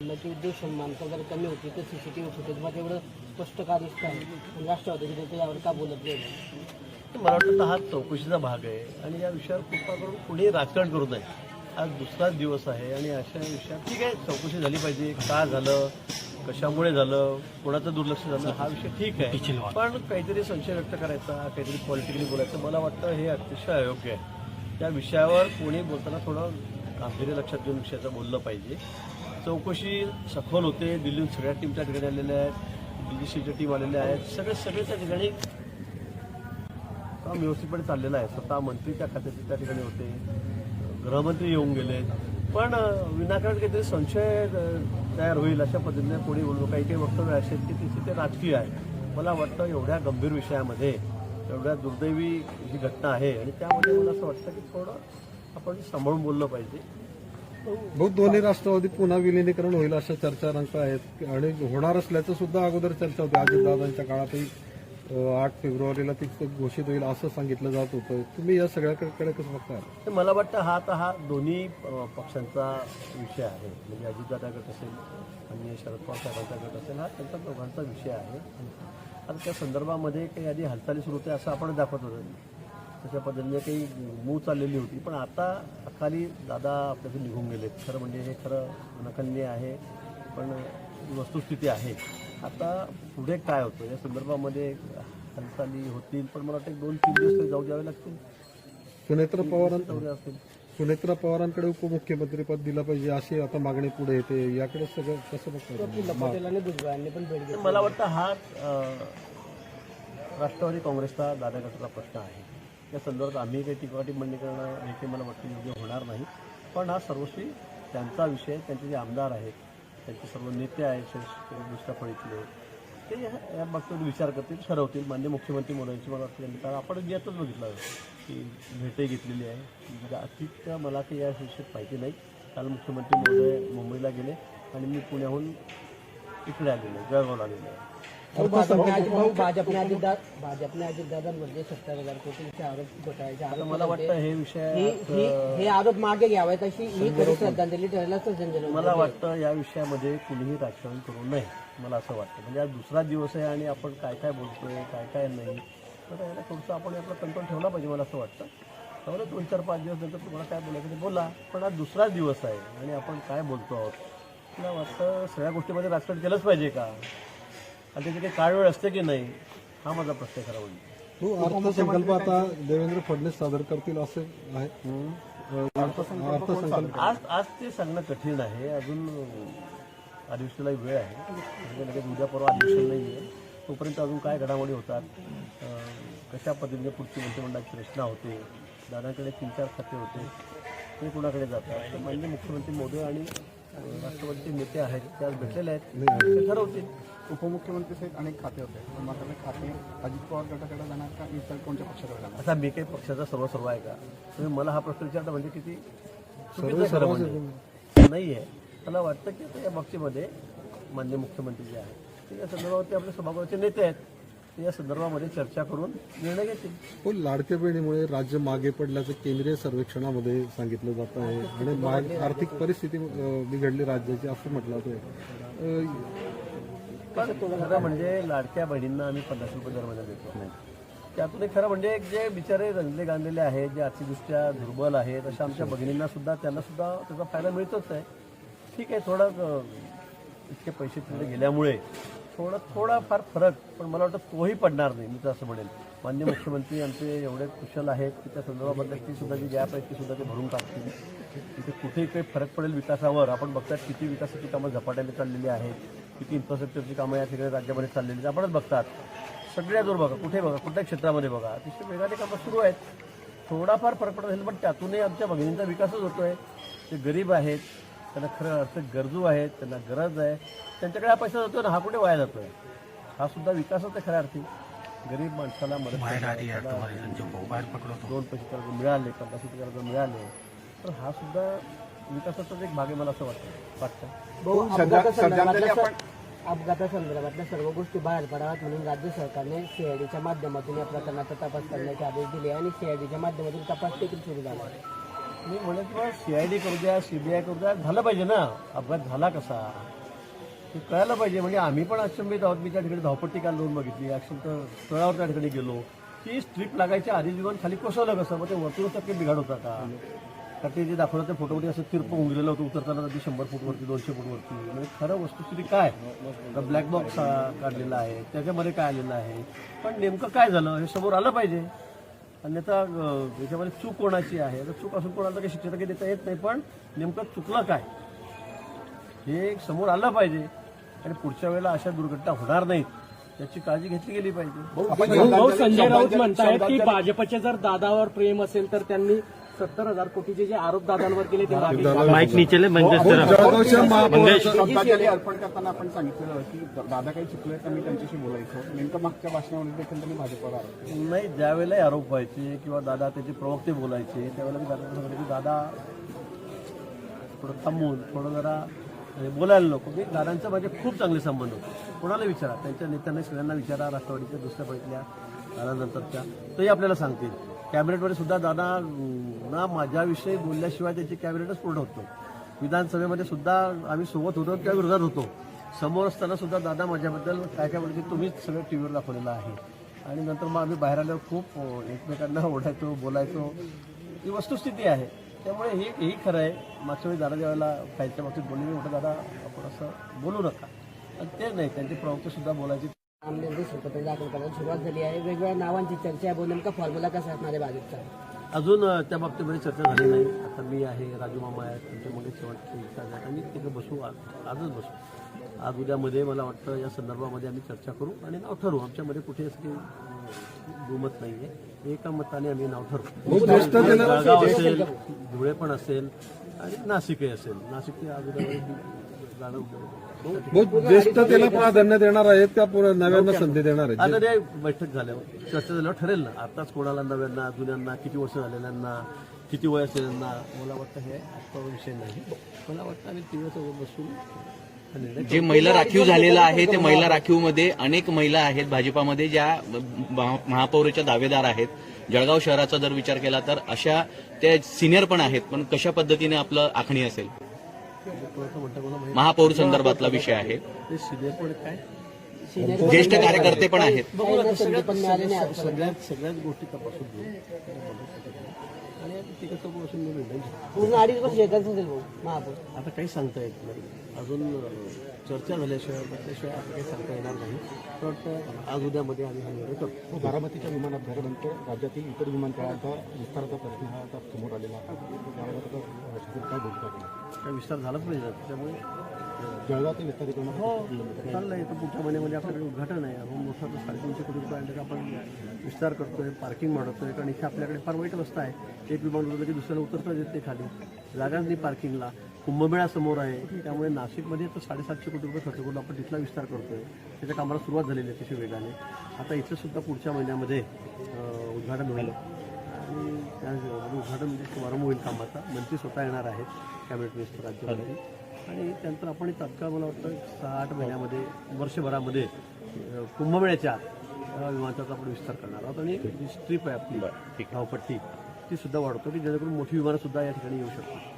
आपल्याची उद्देश माणसं जर कमी होती तर सीसीटीव्ही फुटेज मध्ये एवढं स्पष्ट का दिसत आहे पण राष्ट्रवादी नेते यावर का बोलत नाही? मला वाटतं हा चौकशीचा भाग आहे आणि या विषयावर कृपा करून कुणी राजकारण करू नये. आज दुसराच दिवस आहे आणि अशा विषयात ठीक आहे चौकशी झाली पाहिजे. का झालं, कशामुळे झालं, कोणाचं दुर्लक्ष झालं हा विषय ठीक आहे, पण काहीतरी संशय व्यक्त करायचा, काहीतरी पॉलिटिकली बोलायचं मला वाटतं हे अतिशय अयोग्य आहे. त्या विषयावर कोणी बोलताना थोडं गांभीर्य लक्षात घेऊन विषयाचं बोललं पाहिजे. चौकशी सखोल होते. दिल्लीहून सगळ्या टीम त्या ठिकाणी आलेल्या आहेत, DGCच्या टीम आलेल्या आहेत, सगळे त्या ठिकाणी काम व्यवस्थितपणे चाललेलं आहे. स्वतः मंत्री त्या खात्याचे त्या ठिकाणी होते, गृहमंत्री येऊन गेले, पण विनाकारण काहीतरी संशय तयार होईल अशा पद्धतीने कोणी बोललो. काही वक्तव्य असे की ते राजकीय आहे. मला वाटतं एवढ्या गंभीर विषयामध्ये एवढ्या दुर्दैवी ही घटना आहे आणि त्यामध्ये मला असं वाटतं की थोडं आपण सांभाळून बोललं पाहिजे. बहुत दोन्ही राष्ट्रवादी पुन्हा विलिनीकरण होईल अशा चर्चा रंगत आहेत आणि होणार असल्याचं सुद्धा अगोदर चर्चा होती. अजितदादांच्या काळातही 8 फेब्रुवारीला ती घोषित होईल असं सांगितलं जात होतं. तुम्ही या सगळ्याकडे कसं बघताय? मला वाटतं हा दोन्ही पक्षांचा विषय आहे. म्हणजे अजितदादा गट असेल आणि शरद पवार साहेबांचा गट असेल हा त्यांचा दोघांचा विषय आहे. आता त्या संदर्भामध्ये काही आधी हालचाली सुरू होत्या असं आपण दाखवत होतो. तशा पद्धतीने काही मूव चाललेली होती, पण आता अखाली दादा आपल्याकडे निघून गेलेत. खरं म्हणजे हे खरं नखन्य आहे, पण वस्तुस्थिती आहे. आता पुढे काय होतं या संदर्भामध्ये हालचाली होतील, पण मला वाटतं 2-3 दिवस तरी जाऊ द्यावे लागतील. सुनेत्रा पवारांकडे उपमुख्यमंत्रीपद दिलं पाहिजे अशी आता मागणी पुढे येते. याकडे सगळं कसं बघतो? मला वाटतं हा राष्ट्रवादी काँग्रेसचा दादा गटाचा प्रश्न आहे. या संदर्भात आम्ही काही टिप्पणी करणं हे काही मला वाटतं योग्य होणार नाही. पण हा सर्वस्वी त्यांचा विषय. त्यांचे जे आमदार आहेत, त्यांचे सर्व नेते आहेत दुसऱ्या फळीतले, ते या बाबतीत विचार करतील, ठरवतील. माननीय मुख्यमंत्री महोदयांची मला वाटतं कारण आपण जे आताच बघितलं की भेटही घेतलेली आहे. जास्तीत मला काही या विषयात माहिती नाही. काल मुख्यमंत्री महोदय मुंबईला गेले आणि मी पुण्याहून इकडे आलेलो आहे, जळगावला आलेलो आहे. भाजपने अजितदादांमध्ये 70,000 कोटींचे आरोप घोटाळ्याचे आरोप. मला वाटतं हे विषय हे आरोप मागे घ्यावेत अशी ही श्रद्धांजली ठरायला श्रद्धांजली. मला वाटतं या विषयामध्ये कुणीही राजकारण करू नये मला असं वाटतं. म्हणजे आज दुसरा दिवस आहे आणि आपण काय काय बोलतोय काय नाही, तर याला थोडंसं आपण आपला कंट्रोल ठेवला पाहिजे मला असं वाटतं. त्यामुळे 2-4-5 दिवस नंतर तुम्हाला काय बोलायचं ते बोला, पण आज दुसरा दिवस आहे आणि आपण काय बोलतो आहोत. मला वाटतं सगळ्या गोष्टीमध्ये राजकारण केलंच पाहिजे का, आणि त्याची काही काळ वेळ असते की नाही हा माझा प्रश्न खरा म्हणजे. अर्थसंकल्प आता देवेंद्र फडणवीस सादर करतील असे आहे. आज ते सांगणं कठीण आहे. अजून अधिवेशनाला वेळ आहे. म्हणजे लगेच उद्या परवा अधिवेशन नाही आहे. तोपर्यंत अजून काय घडामोडी होतात, कशा पद्धतीने पुढची मंत्रिमंडळाची रचना होते, दादांकडे 3-4 खाते होते ते कुणाकडे जातात. तर माननीय मुख्यमंत्री महोदय आणि राष्ट्रवादीचे नेते आहेत ते आज भेटलेले आहेत, ते ठरवतील. उपमुख्यमंत्री सहित अनेक खाते होते, पण मात्र खाते अजित पवार गटाकडे जाणार का इतर कोणत्या पक्षाकडे जाणार? आता मी काही पक्षाचा सर्व आहे का? तुम्ही मला हा प्रश्न विचारता म्हणजे किती चुकीचं खरं म्हणजे नाही आहे. मला वाटतं की आता या बाबतीमध्ये माननीय मुख्यमंत्री जे आहेत ते या संदर्भावरती आपले सभागृहाचे नेते आहेत, ते या संदर्भामध्ये चर्चा करून निर्णय घेतील. पण लाडक्या बहिणीमुळे राज्य मागे पडल्याचं केंद्रीय सर्वेक्षणामध्ये सांगितलं जात आहे आणि आर्थिक परिस्थिती बिघडली राज्याची असं म्हटलं जातं. पण खरं म्हणजे लाडक्या बहिणींना आम्ही 50 रुपये दर महिना देतो नाही. त्यातून खरं म्हणजे जे बिचारे रंगले गांधलेले आहेत, जे आर्थिकदृष्ट्या दुर्बल आहेत, अशा आमच्या भगिनींना सुद्धा त्यांना सुद्धा त्याचा फायदा मिळतोच आहे. ठीक आहे, थोडं इतके पैसे तिकडे गेल्यामुळे थोडाफार फरक, पण मला वाटतं तोही पडणार नाही. मी तर असं म्हणेन माननीय मुख्यमंत्री आमचे एवढे कुशल आहेत की त्या संदर्भाबद्दल ती सुद्धा जी गॅप आहे ती सुद्धा ते भरून टाकतील. तिथे कुठेही काही फरक पडेल विकासावर. आपण बघतात किती विकासाची कामं झपाट्याने चाललेली आहेत, किती इन्फ्रास्ट्रक्चरची कामं या ठिकाणी राज्यामध्ये चाललेली आहेत. आपणच बघतात सगळ्या दूर बघा, कुठे बघा, कुठल्याही क्षेत्रामध्ये बघा, अतिशय वेगाने कामं सुरू आहेत. थोडाफार फरक पडत असेल, पण त्यातूनही आमच्या भगिनींचा विकासच होतो आहे. ते गरीब आहेत, त्यांना खरं अर्थ गरजू आहेत, त्यांना गरज आहे, त्यांच्याकडे हा पैसा जातो ना, हा कुठे वाया जातो आहे. हा सुद्धा विकासच आहे खऱ्या अर्थी. गरीब माणसाला मदत 2 पैसे कर्ज मिळाले, 50 रुपये कर्ज मिळाले, तर हा सुद्धा विकासाचाच एक भाग आहे मला असं वाटतं. अपघातासंदर्भातल्या सर्व गोष्टी बाहेर पडाव्यात म्हणून राज्य सरकारने CIDच्या माध्यमातून या प्रकरणाचा तपास करण्याचे आदेश दिले आणि CIDच्या माध्यमातून तपास देखील सुरू झाला आहे. मी म्हणत CID करू द्या, CBI करू द्या, झालं पाहिजे ना. अपघात झाला कसा, ते कळायला पाहिजे. म्हणजे आम्ही पण अचंबित आहोत. मी त्या ठिकाणी धावपट्टी काल लावून बघितली, ऍक्शन तर स्थळावर त्या ठिकाणी गेलो की स्ट्रीप लागायच्या आधी विमान खाली कोसळलं कसं, मग ते वर्तुळासारखे बिघाड होता का? तर ते जे दाखवलं त्या फोटोमध्ये असं तिरप होऊन गेलेलं होतं उतरताना अगदी 100 फूटवरती 200 फूटवरती. म्हणजे खरं वस्तुस्थिती काय, ब्लॅक बॉक्स काढलेला आहे, त्याच्यामध्ये काय आलेलं आहे, पण नेमकं काय झालं हे समोर आलं पाहिजे. अन्यथा याच्यामध्ये चूक कोणाची आहे, तर चूक असून कोणाला काही शिक्षा काही देता येत नाही, पण नेमकं चुकलं काय हे समोर आलं पाहिजे आणि पुढच्या वेळेला अशा दुर्घटना होणार नाहीत याची काळजी घेतली गेली पाहिजे. भाऊ, संजय राऊत म्हणतायत की भाजपचे जर दादावर प्रेम असेल तर त्यांनी 70,000 कोटीचे जे आरोप दादांवर केले ते माईक नीचे जळगावच्या महापौर श्रद्धांजली अर्पण करताना आपण सांगितलेलं की दादा काही चुकले तर मी त्यांच्याशी बोलायचो. नेमकं मागच्या भाषणामध्ये देखील त्यांनी भाजपवर आरोप केले. नाही, ज्यावेळेला आरोप व्हायचे किंवा दादा त्याचे प्रवक्ते बोलायचे त्यावेळेला मी दादा सांगितलं की दादा थोडं थांबून थोडं जरा बोलायला नको. की दादांचा माझे खूप चांगले संबंध होते. कोणाला विचारा, त्यांच्या नेत्यांना सगळ्यांना विचारा, राष्ट्रवादीच्या दुसऱ्या पहिल्या दादानंतरच्या, तरी आपल्याला सांगतील. कॅबिनेटमध्ये सुद्धा दादा ना माझ्याविषयी बोलल्याशिवाय त्याची कॅबिनेटच पूर्ण होतो. विधानसभेमध्ये सुद्धा आम्ही सोबत होतो त्या विरोधात होतो. समोर असताना सुद्धा दादा माझ्याबद्दल काय काय बोलायचे तुम्हीच सगळं टीव्हीवर दाखवलेलं आहे. आणि नंतर मग आम्ही बाहेर आल्यावर खूप एकमेकांना ओढायचो, बोलायचो. ही वस्तुस्थिती आहे. त्यामुळे हेही खरं आहे. मागच्या वेळी दादा ज्यावेळेला फाईलच्या बाबतीत बोलले म्हटलं दादा आपण असं बोलू नका, आणि ते नाही, त्यांचे प्रवक्ते सुद्धा बोलायचे. आमदार पत्र दाखल करायला सुरुवात झाली आहे. वेगवेगळ्या नावांची चर्चा आहे. नेमका फॉर्म्युला कसा असणार आहे भाजपचा? अजून त्या बाबतीमध्ये चर्चा झाली नाही. आता मी आहे, राजू मामा आहेत, त्यांच्यामध्ये शेवटची इच्छा आहे. आम्ही तिकडे बसू, आजच बसू. आज उद्यामध्ये मला वाटतं या संदर्भामध्ये आम्ही चर्चा करू आणि नाव ठरवू. आमच्यामध्ये कुठे असं काही दुमत नाही आहे. एका मताने आम्ही नाव ठरवू. जळगाव असेल, धुळे पण असेल आणि नाशिकही असेल. नाशिकची आज उद्यामध्ये जाणं बहुत ज्येष्ठतेला प्राधान्य देणार आहेत का नव्यांना संधी देणार आहेत? आता ते बैठक झाल्यावर चर्चा झाल्यावर ठरेल ना. आताच कोणाला नव्यांना, जुन्यांना, किती वर्ष झालेल्यांना, किती वय असलेल्यांना, मला वाटतं हे आजचा विषय नाही. मला वाटतं आम्ही तीव्रसोबत बसून जे महिला राखीव झालेलं आहे ते महिला राखीवमध्ये अनेक महिला आहेत भाजपामध्ये ज्या महापौराच्या दावेदार आहेत. जळगाव शहराचा जर विचार केला तर अशा त्या सिनियर पण आहेत, पण कशा पद्धतीने आपलं आखणी असेल महापौर संदर्भातला विषय आहे. ते सिनियर पण काय ज्येष्ठ कार्यकर्ते पण आहेत. सगळ्याच गोष्टी तपासून घेऊ आणि तिकडचं बसून निर्णय घेऊ. पूर्ण 2.5 वर्ष एकच असेल भाऊ महापौर. आता काही सांगता येत नाही. अजून चर्चा झाल्याशिवाय बसल्याशिवाय आता काही सांगता येणार नाही. तर आज उद्यामध्ये आम्ही हा निर्णय करतो. बारामतीच्या विमान अपघातानंतर राज्यातील इतर विमानतळांचा विस्ताराचा प्रश्न हा आता समोर आलेला आहे. काय भूमिका केली? काय विस्तार झालाच पाहिजे. त्यामुळे जळगाव ते विस्तारीकरण हो चाललंय. तर पुढच्या महिन्यामध्ये आपल्याकडे उद्घाटन आहे. अजून मोठा 350 कोटी रुपये आपण विस्तार करतोय, पार्किंग वाढवतोय. कारण इथे आपल्याकडे फार वाईट अवस्था आहे. एक विमान उतरलं की दुसऱ्याला उतरता येत नाही खाली, जागाच नाही पार्किंगला. कुंभमेळा समोर आहे. त्यामुळे नाशिकमध्ये तर 750 कोटी रुपये खर्च करून आपण तिथला विस्तार करतोय. त्याच्या कामाला सुरुवात झालेली आहे अतिशय वेगाने. आता इथं सुद्धा पुढच्या महिन्यामध्ये उद्घाटन होईल आणि त्या उद्घाटन म्हणजे शुभारंभ होईल कामाचा. मंत्री स्वतः येणार आहेत, कॅबिनेट मिनिस्टर राज्यामध्ये. आणि त्यानंतर आपण तात्काळ मला वाटतं 6-8 महिन्यामध्ये, वर्षभरामध्ये कुंभमेळ्याच्या विमानाचा आपण विस्तार करणार आहोत. आणि जी स्ट्रीप आहे आपली धावपट्टी ती सुद्धा वाढवतो की जेणेकरून मोठी विमानं सुद्धा या ठिकाणी येऊ शकतात.